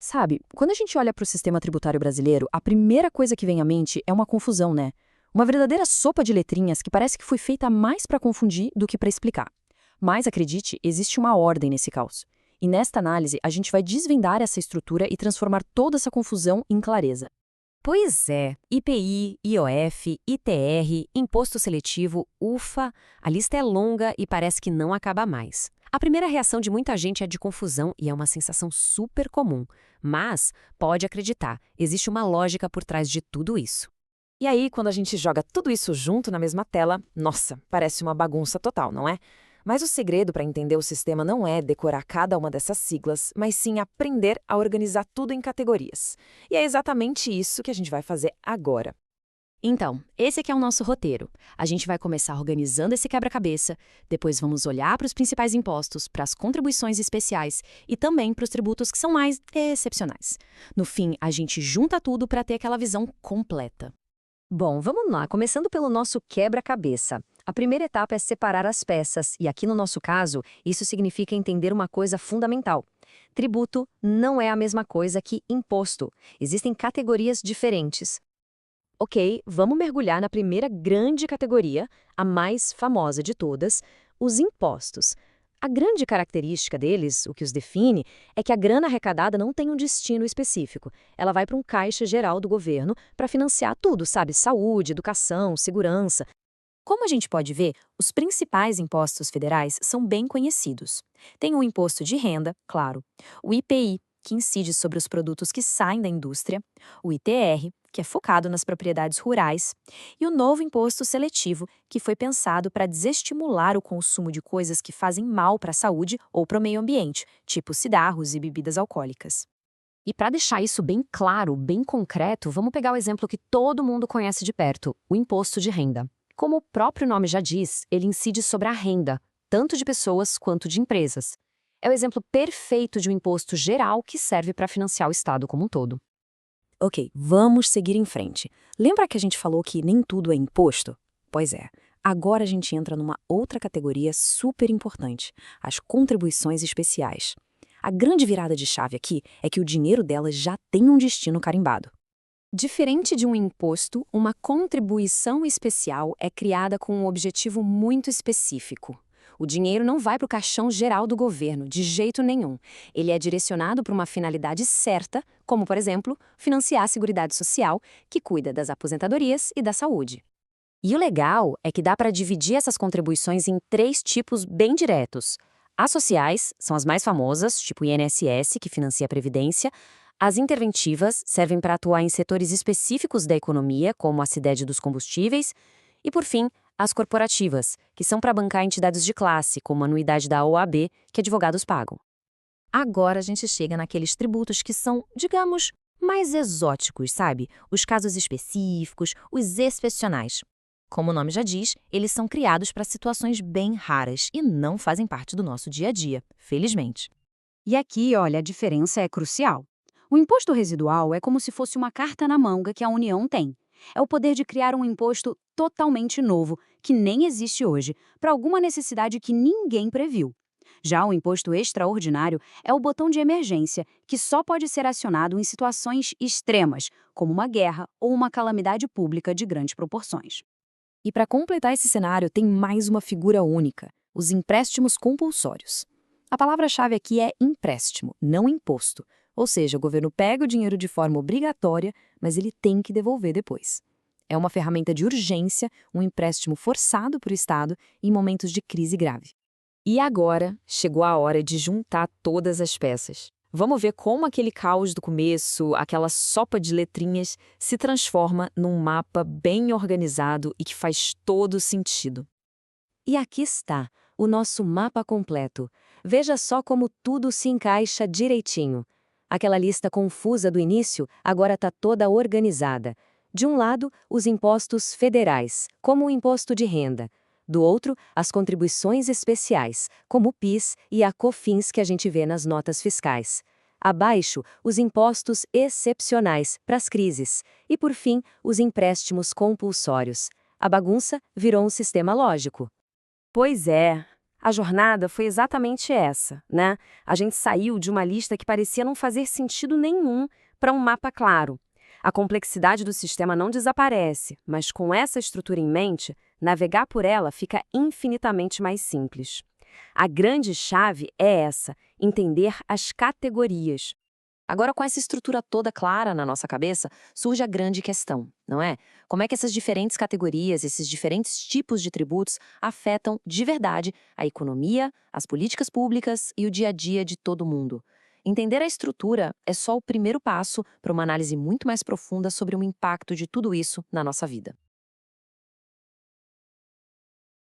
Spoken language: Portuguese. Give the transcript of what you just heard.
Sabe, quando a gente olha para o sistema tributário brasileiro, a primeira coisa que vem à mente é uma confusão, né? Uma verdadeira sopa de letrinhas que parece que foi feita mais para confundir do que para explicar. Mas acredite, existe uma ordem nesse caos. E nesta análise, a gente vai desvendar essa estrutura e transformar toda essa confusão em clareza. Pois é, IPI, IOF, ITR, Imposto Seletivo, UFA, a lista é longa e parece que não acaba mais. A primeira reação de muita gente é de confusão e é uma sensação super comum. Mas, pode acreditar, existe uma lógica por trás de tudo isso. E aí, quando a gente joga tudo isso junto na mesma tela, nossa, parece uma bagunça total, não é? Mas o segredo para entender o sistema não é decorar cada uma dessas siglas, mas sim aprender a organizar tudo em categorias. E é exatamente isso que a gente vai fazer agora. Então, esse aqui é o nosso roteiro. A gente vai começar organizando esse quebra-cabeça, depois vamos olhar para os principais impostos, para as contribuições especiais e também para os tributos que são mais excepcionais. No fim, a gente junta tudo para ter aquela visão completa. Bom, vamos lá, começando pelo nosso quebra-cabeça. A primeira etapa é separar as peças, e aqui no nosso caso, isso significa entender uma coisa fundamental. Tributo não é a mesma coisa que imposto. Existem categorias diferentes. Ok, vamos mergulhar na primeira grande categoria, a mais famosa de todas, os impostos. A grande característica deles, o que os define, é que a grana arrecadada não tem um destino específico. Ela vai para um caixa geral do governo para financiar tudo, sabe? Saúde, educação, segurança. Como a gente pode ver, os principais impostos federais são bem conhecidos. Tem o imposto de renda, claro, o IPI, que incide sobre os produtos que saem da indústria, o ITR, que é focado nas propriedades rurais, e o novo imposto seletivo, que foi pensado para desestimular o consumo de coisas que fazem mal para a saúde ou para o meio ambiente, tipo cigarros e bebidas alcoólicas. E para deixar isso bem claro, bem concreto, vamos pegar o exemplo que todo mundo conhece de perto, o imposto de renda. Como o próprio nome já diz, ele incide sobre a renda, tanto de pessoas quanto de empresas. É o exemplo perfeito de um imposto geral que serve para financiar o Estado como um todo. Ok, vamos seguir em frente. Lembra que a gente falou que nem tudo é imposto? Pois é, agora a gente entra numa outra categoria super importante, as contribuições especiais. A grande virada de chave aqui é que o dinheiro delas já tem um destino carimbado. Diferente de um imposto, uma contribuição especial é criada com um objetivo muito específico. O dinheiro não vai para o caixão geral do governo, de jeito nenhum. Ele é direcionado para uma finalidade certa, como, por exemplo, financiar a Seguridade Social, que cuida das aposentadorias e da saúde. E o legal é que dá para dividir essas contribuições em três tipos bem diretos. As sociais são as mais famosas, tipo o INSS, que financia a Previdência. As interventivas servem para atuar em setores específicos da economia, como a CIDED dos combustíveis. E, por fim, as corporativas, que são para bancar entidades de classe, como a anuidade da OAB, que advogados pagam. Agora a gente chega naqueles tributos que são, digamos, mais exóticos, sabe? Os casos específicos, os excepcionais. Como o nome já diz, eles são criados para situações bem raras e não fazem parte do nosso dia a dia, felizmente. E aqui, olha, a diferença é crucial. O imposto residual é como se fosse uma carta na manga que a União tem. É o poder de criar um imposto totalmente novo, que nem existe hoje, para alguma necessidade que ninguém previu. Já o imposto extraordinário é o botão de emergência, que só pode ser acionado em situações extremas, como uma guerra ou uma calamidade pública de grandes proporções. E para completar esse cenário, tem mais uma figura única: os empréstimos compulsórios. A palavra-chave aqui é empréstimo, não imposto. Ou seja, o governo pega o dinheiro de forma obrigatória, mas ele tem que devolver depois. É uma ferramenta de urgência, um empréstimo forçado para o Estado em momentos de crise grave. E agora, chegou a hora de juntar todas as peças. Vamos ver como aquele caos do começo, aquela sopa de letrinhas, se transforma num mapa bem organizado e que faz todo sentido. E aqui está, o nosso mapa completo. Veja só como tudo se encaixa direitinho. Aquela lista confusa do início agora está toda organizada. De um lado, os impostos federais, como o imposto de renda. Do outro, as contribuições especiais, como o PIS e a COFINS que a gente vê nas notas fiscais. Abaixo, os impostos excepcionais para as crises. E, por fim, os empréstimos compulsórios. A bagunça virou um sistema lógico. Pois é, A jornada foi exatamente essa, né? A gente saiu de uma lista que parecia não fazer sentido nenhum para um mapa claro. A complexidade do sistema não desaparece, mas com essa estrutura em mente, navegar por ela fica infinitamente mais simples. A grande chave é essa: entender as categorias. Agora, com essa estrutura toda clara na nossa cabeça, surge a grande questão, não é? Como é que essas diferentes categorias, esses diferentes tipos de tributos afetam de verdade a economia, as políticas públicas e o dia a dia de todo mundo? Entender a estrutura é só o primeiro passo para uma análise muito mais profunda sobre o impacto de tudo isso na nossa vida.